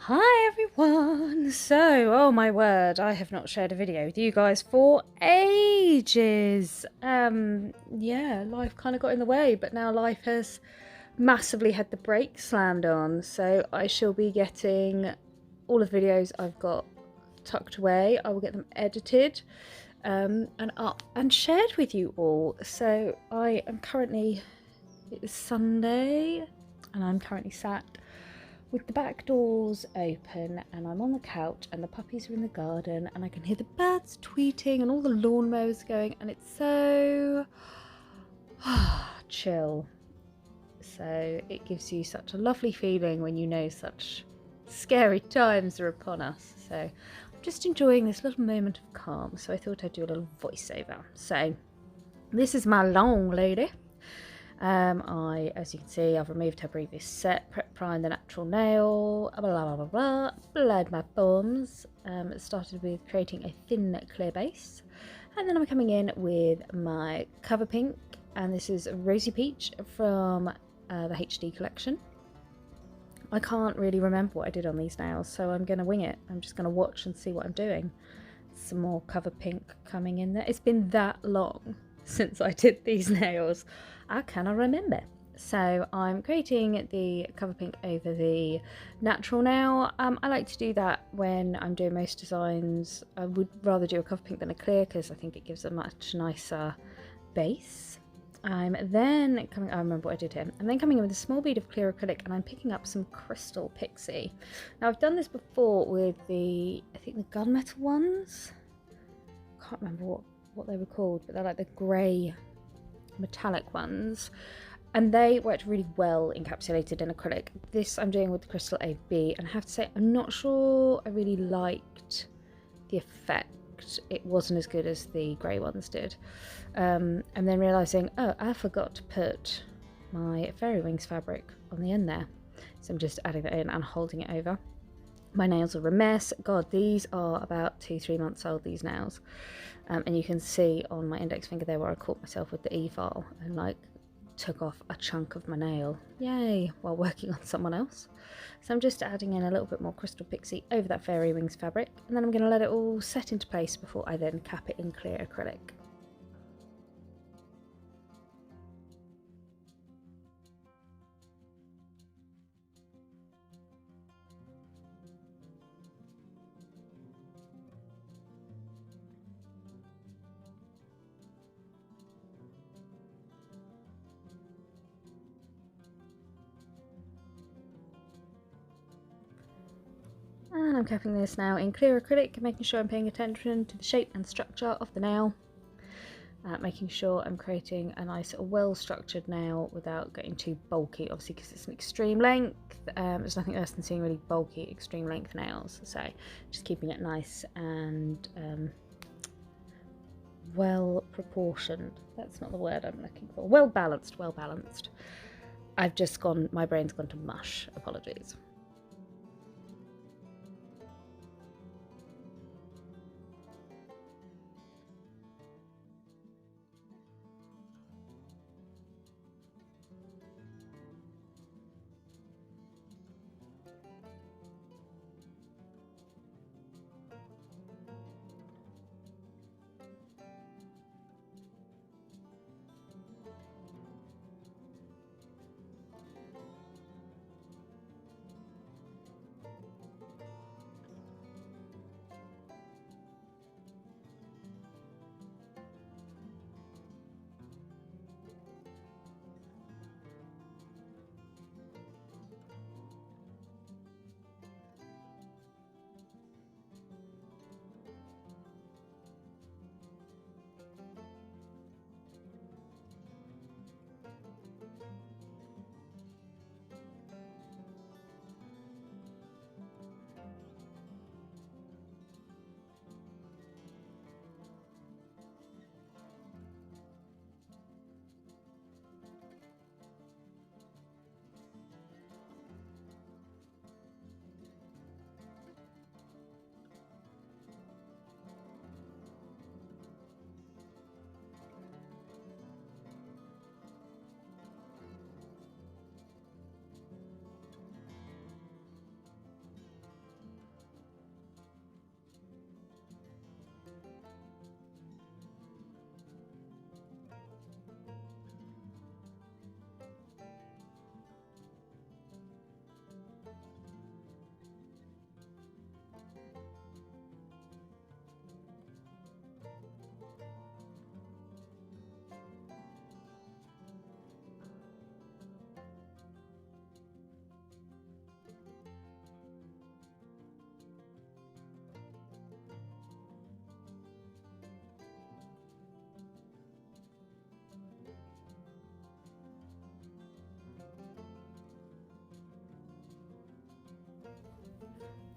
Hi everyone! So, oh my word, I have not shared a video with you guys for ages. Yeah, life kind of got in the way, but now life has massively had the brakes slammed on. So I shall be getting all of the videos I've got tucked away. I will get them edited and up and shared with you all. So I am currently, it is Sunday, and I'm currently sat with the back doors open and I'm on the couch and the puppies are in the garden and I can hear the birds tweeting and all the lawnmowers going, and it's so chill. So it gives you such a lovely feeling when you know such scary times are upon us. So I'm just enjoying this little moment of calm, so I thought I'd do a little voiceover. So this is my long lady. As you can see, I've removed her previous set, prep primed the natural nail, blah blah blah, blurred my thumbs. Started with creating a thin clear base, and then I'm coming in with my cover pink, and this is Rosy Peach from the HD collection. I can't really remember what I did on these nails, so I'm going to wing it. I'm just going to watch and see what I'm doing. Some more cover pink coming in there. It's been that long since I did these nails, I cannot remember. So I'm creating the cover pink over the natural nail. I like to do that when I'm doing most designs. I would rather do a cover pink than a clear because I think it gives a much nicer base. I'm then coming, I remember what I did here. I'm then coming in with a small bead of clear acrylic and I'm picking up some crystal pixie. Now I've done this before with the, I think the gunmetal ones. Can't remember what they were called, but they're like the grey metallic ones, and they worked really well encapsulated in acrylic. This I'm doing with the crystal AB, and I have to say I'm not sure I really liked the effect. It wasn't as good as the grey ones did. And then realising, oh, I forgot to put my fairy wings fabric on the end there, so I'm just adding that in and holding it over. My nails are a mess. God, these are about 2-3 months old, these nails. And you can see on my index finger there where I caught myself with the efile and like took off a chunk of my nail. Yay, while working on someone else. So I'm just adding in a little bit more crystal pixie over that fairy wings fabric, and then I'm going to let it all set into place before I then cap it in clear acrylic. And I'm capping this now in clear acrylic, making sure I'm paying attention to the shape and structure of the nail. Making sure I'm creating a nice well-structured nail without getting too bulky, obviously because it's an extreme length. There's nothing worse than seeing really bulky extreme length nails, so just keeping it nice and well proportioned. That's not the word I'm looking for. Well balanced, well balanced. I've just gone, my brain's gone to mush, apologies.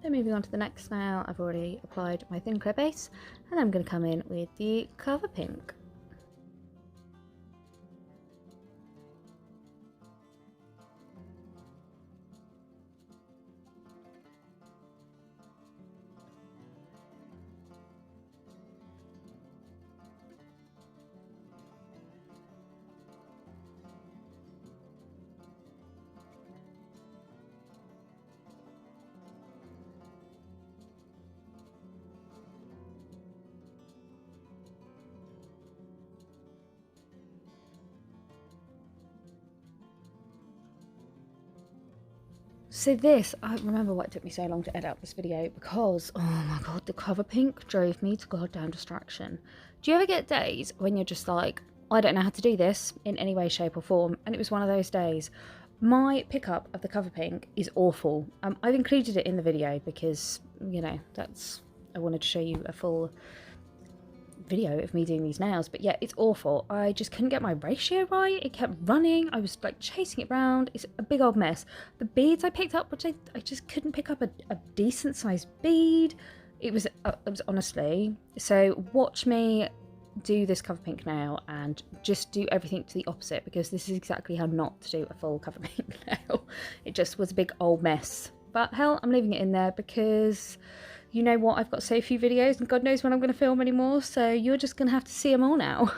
So moving on to the next now, I've already applied my thin clear base, and I'm going to come in with the cover pink. So this, I remember why it took me so long to edit out this video, because, oh my god, the cover pink drove me to goddamn distraction. Do you ever get days when you're just like, I don't know how to do this in any way, shape or form? And it was one of those days. My pickup of the cover pink is awful. I've included it in the video because, you know, I wanted to show you a full video of me doing these nails, but yeah, it's awful. I just couldn't get my ratio right. It kept running. I was like chasing it around. It's a big old mess. The beads I picked up, which I just couldn't pick up a decent sized bead. It was honestly, so watch me do this cover pink nail and just do everything to the opposite, because this is exactly how not to do a full cover pink nail. It just was a big old mess, but hell, I'm leaving it in there because you know what, I've got so few videos and God knows when I'm going to film anymore, so you're just going to have to see them all now.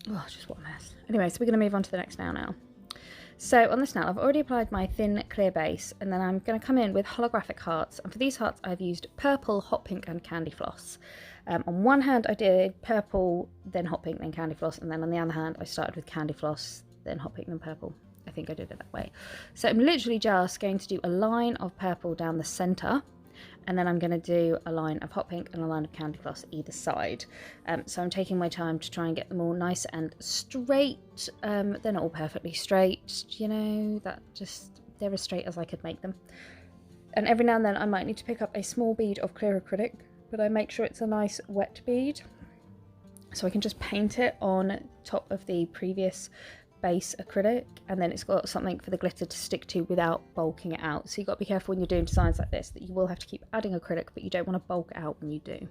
Oh, just what a mess. Anyway, so we're going to move on to the next nail now. So on this nail, I've already applied my thin clear base, and then I'm going to come in with holographic hearts. And for these hearts, I've used purple, hot pink, and candy floss. On one hand, I did purple, then hot pink, then candy floss, and then on the other hand, I started with candy floss, then hot pink, then purple. I think I did it that way. So I'm literally just going to do a line of purple down the centre, and then I'm going to do a line of hot pink and a line of candy floss either side. So I'm taking my time to try and get them all nice and straight. They're not all perfectly straight, you know, they're as straight as I could make them. And every now and then I might need to pick up a small bead of clear acrylic, but I make sure it's a nice wet bead. So I can just paint it on top of the previous base acrylic, and then it's got something for the glitter to stick to without bulking it out. So you've got to be careful when you're doing designs like this that you will have to keep adding acrylic, but you don't want to bulk it out when you do.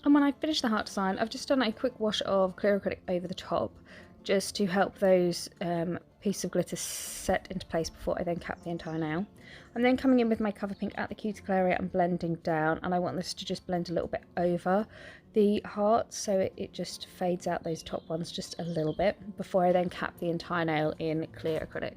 And when I finished the heart design, I've just done a quick wash of clear acrylic over the top, just to help those pieces of glitter set into place before I then cap the entire nail. I'm then coming in with my cover pink at the cuticle area and blending down, and I want this to just blend a little bit over the heart, so it just fades out those top ones just a little bit before I then cap the entire nail in clear acrylic.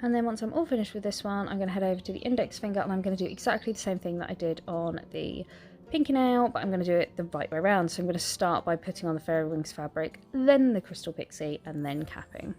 And then once I'm all finished with this one, I'm going to head over to the index finger and I'm going to do exactly the same thing that I did on the pinky nail, but I'm going to do it the right way around. So I'm going to start by putting on the fairy wings fabric, then the crystal pixie, and then capping.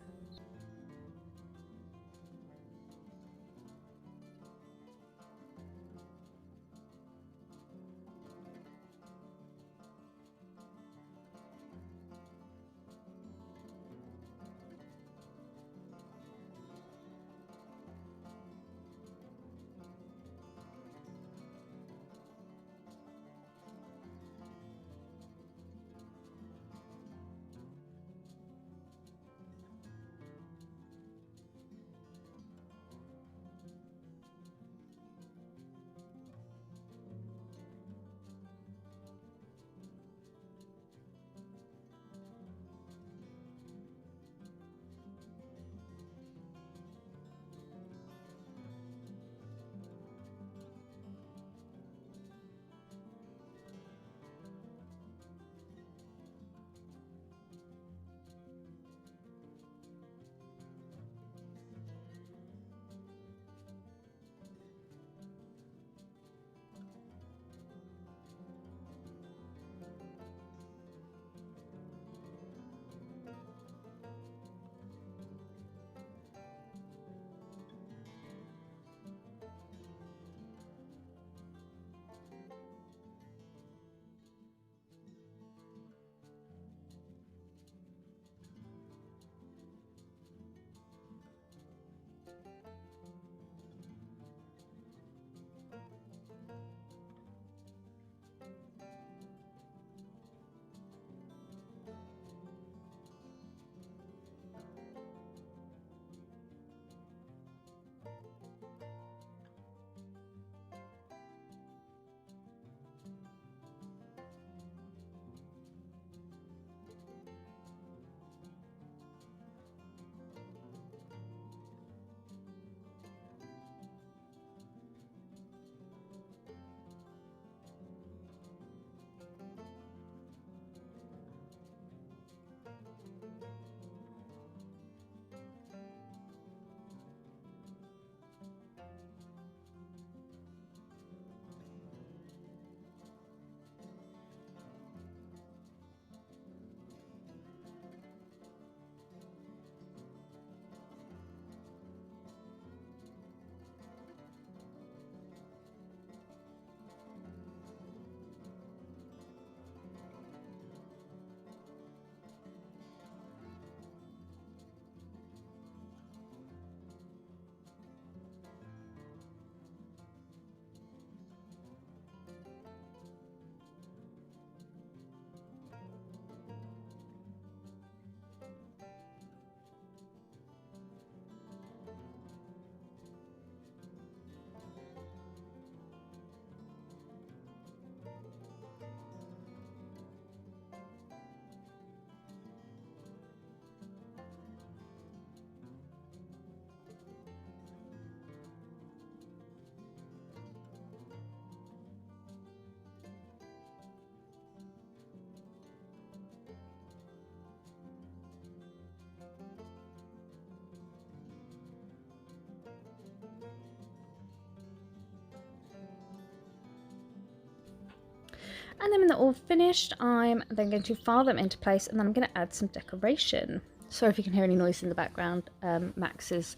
And then when they're all finished, I'm then going to file them into place, and then I'm going to add some decoration. Sorry if you can hear any noise in the background. Max is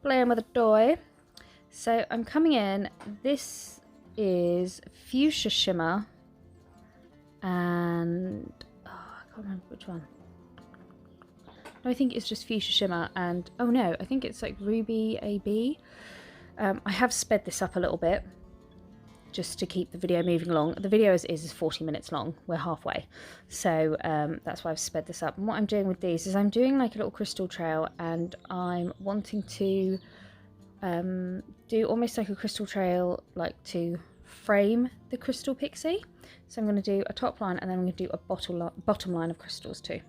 playing with a toy. So I'm coming in. This is Fuchsia Shimmer, and I can't remember which one. No, I think it's just Fuchsia Shimmer, and oh no, I think it's like Ruby AB. I have sped this up a little bit just to keep the video moving along. The video is 40 minutes long. We're halfway, so that's why I've sped this up. And what I'm doing with these is I'm doing like a little crystal trail, and I'm wanting to do almost like a crystal trail, like to frame the crystal pixie. So I'm going to do a top line, and then I'm going to do a bottom line of crystals too.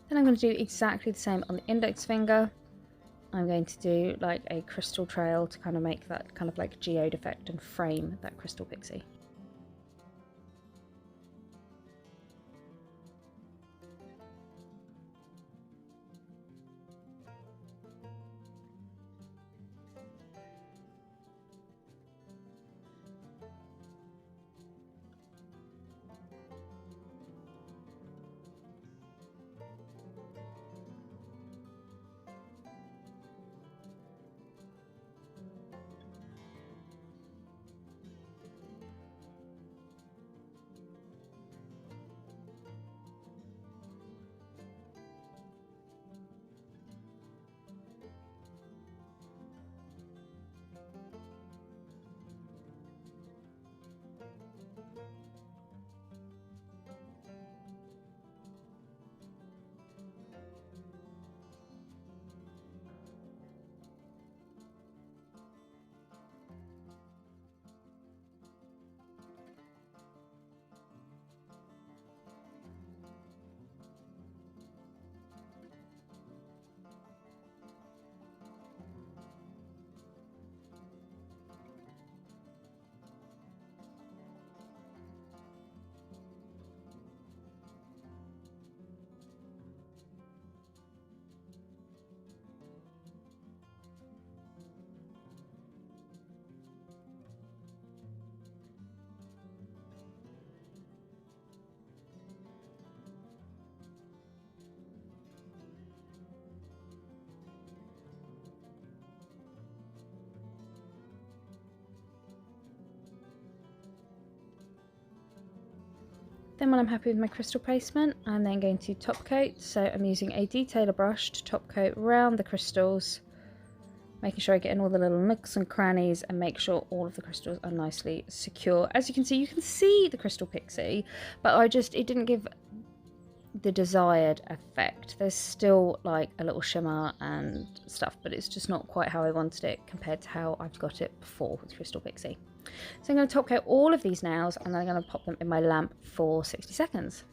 Then I'm going to do exactly the same on the index finger. I'm going to do like a crystal trail to kind of make that kind of like geode effect and frame that crystal pixie. Then when I'm happy with my crystal placement, I'm then going to top coat. So I'm using a detailer brush to top coat around the crystals, making sure I get in all the little nooks and crannies and make sure all of the crystals are nicely secure. As you can see the crystal pixie, but it didn't give the desired effect. There's still like a little shimmer and stuff, but it's just not quite how I wanted it compared to how I've got it before with Crystal Pixie. So I'm going to top coat all of these nails, and then I'm going to pop them in my lamp for 60 seconds.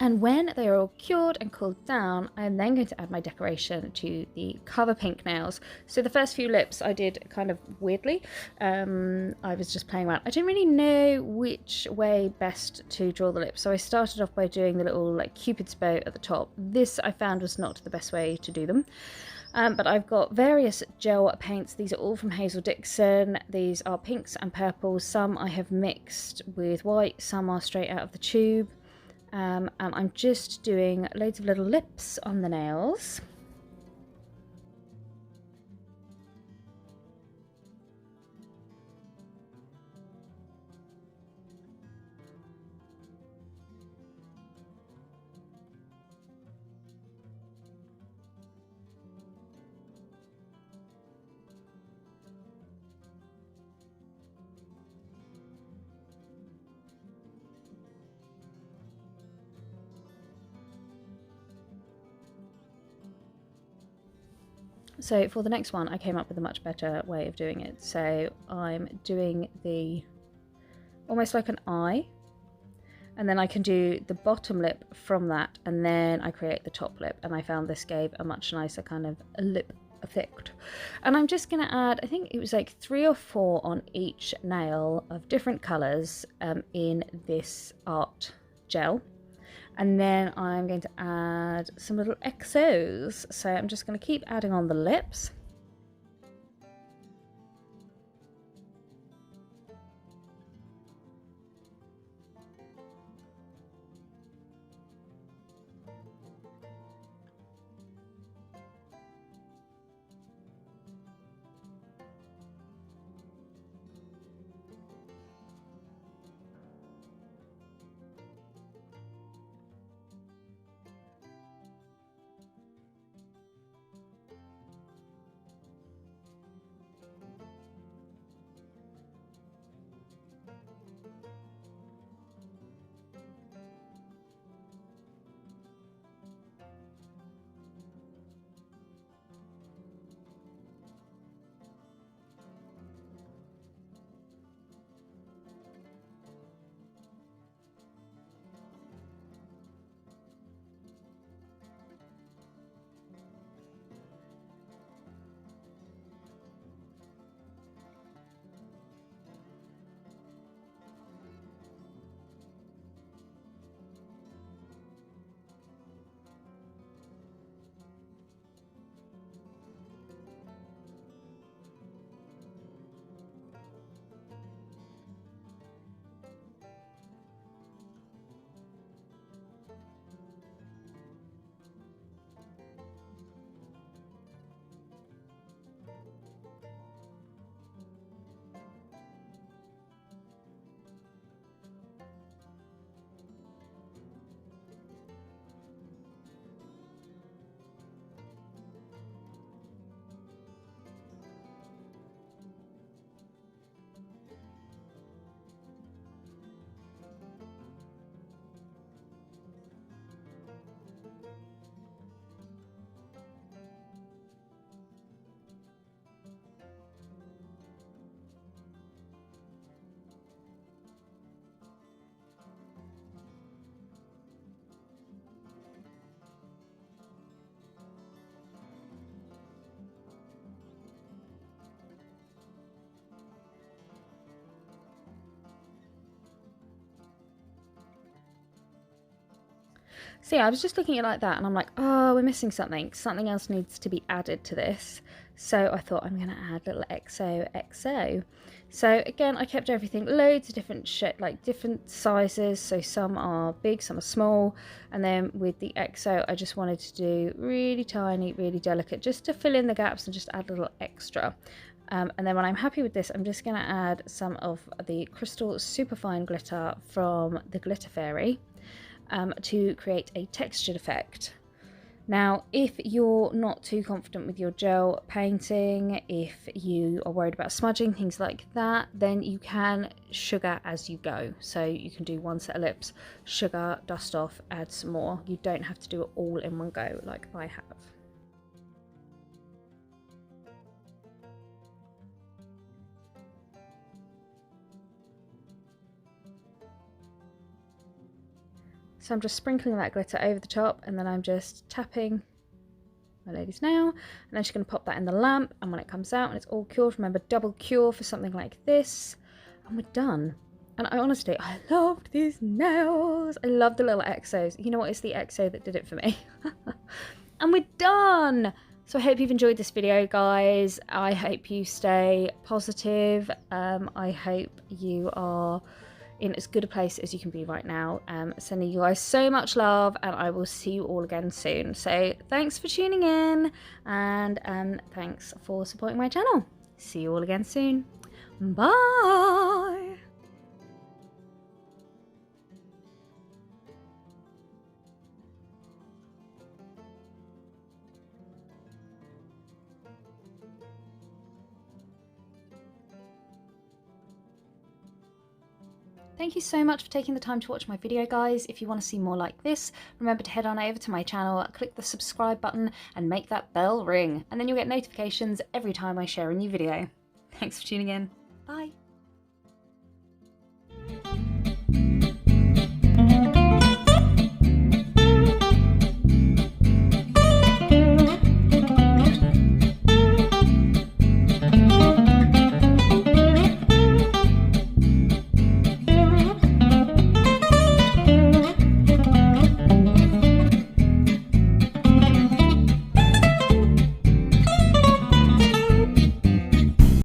And when they are all cured and cooled down, I'm then going to add my decoration to the cover pink nails. So the first few lips I did kind of weirdly. I was just playing around. I didn't really know which way best to draw the lips. So I started off by doing the little like Cupid's bow at the top. This I found was not the best way to do them. But I've got various gel paints. These are all from Hazel Dixon. These are pinks and purples. Some I have mixed with white, some are straight out of the tube. And I'm just doing loads of little lips on the nails. So for the next one, I came up with a much better way of doing it. So I'm doing the almost like an eye, and then I can do the bottom lip from that, and then I create the top lip, and I found this gave a much nicer kind of lip effect. And I'm just going to add, I think it was like 3 or 4 on each nail of different colours in this art gel. And then I'm going to add some little XOs. So I'm just going to keep adding on the lips. So yeah, I was just looking at it like that and I'm like, oh, we're missing something. Something else needs to be added to this. So I thought I'm going to add little XOXO. So again, I kept everything loads of different like different sizes. So some are big, some are small. And then with the XO, I just wanted to do really tiny, really delicate, just to fill in the gaps and just add a little extra. And then when I'm happy with this, I'm just going to add some of the crystal superfine glitter from the Glitter Fairy to create a textured effect. Now, if you're not too confident with your gel painting, if you are worried about smudging, things like that, then you can sugar as you go. So you can do one set of lips, sugar, dust off, add some more. You don't have to do it all in one go like I have. So I'm just sprinkling that glitter over the top, and then I'm just tapping my lady's nail, and I'm just going to pop that in the lamp, and when it comes out and it's all cured, remember double cure for something like this, and we're done. And I honestly, I loved these nails. I love the little XOs. You know what? It's the XO that did it for me. And we're done. So I hope you've enjoyed this video, guys. I hope you stay positive. I hope you are in as good a place as you can be right now. Sending you guys so much love, and I will see you all again soon. So thanks for tuning in, and thanks for supporting my channel. See you all again soon. Bye. Thank you so much for taking the time to watch my video, guys. If you want to see more like this, remember to head on over to my channel, click the subscribe button and make that bell ring, and then you'll get notifications every time I share a new video. Thanks for tuning in. Bye.